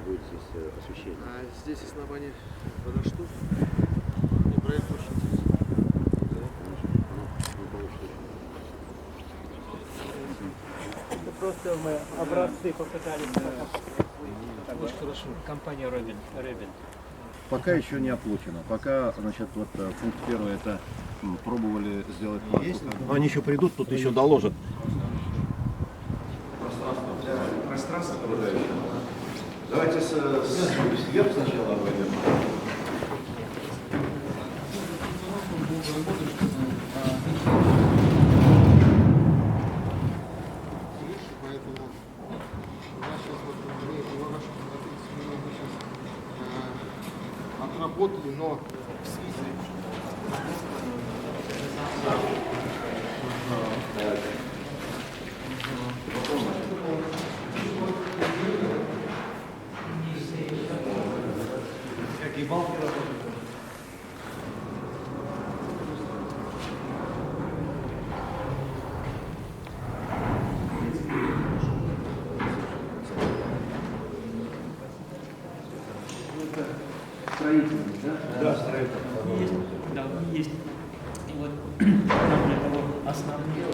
будет здесь освещение? Здесь основание подожду. И проект очень интересный. Это просто мы образцы показали. Очень хорошо. Компания Rebel. Пока еще не оплачено. Пока, значит, вот пункт первый, это пробовали сделать платку. Они еще придут, тут еще доложат. Пространство окружающее. Давайте сверху сначала обойдем. Поэтому у нас сейчас вот ваши на 30 минут мы сейчас отработали, но в связи. Какие балки работают? Строительный, да? Да, строительный. Есть, да, есть. И вот для того основные.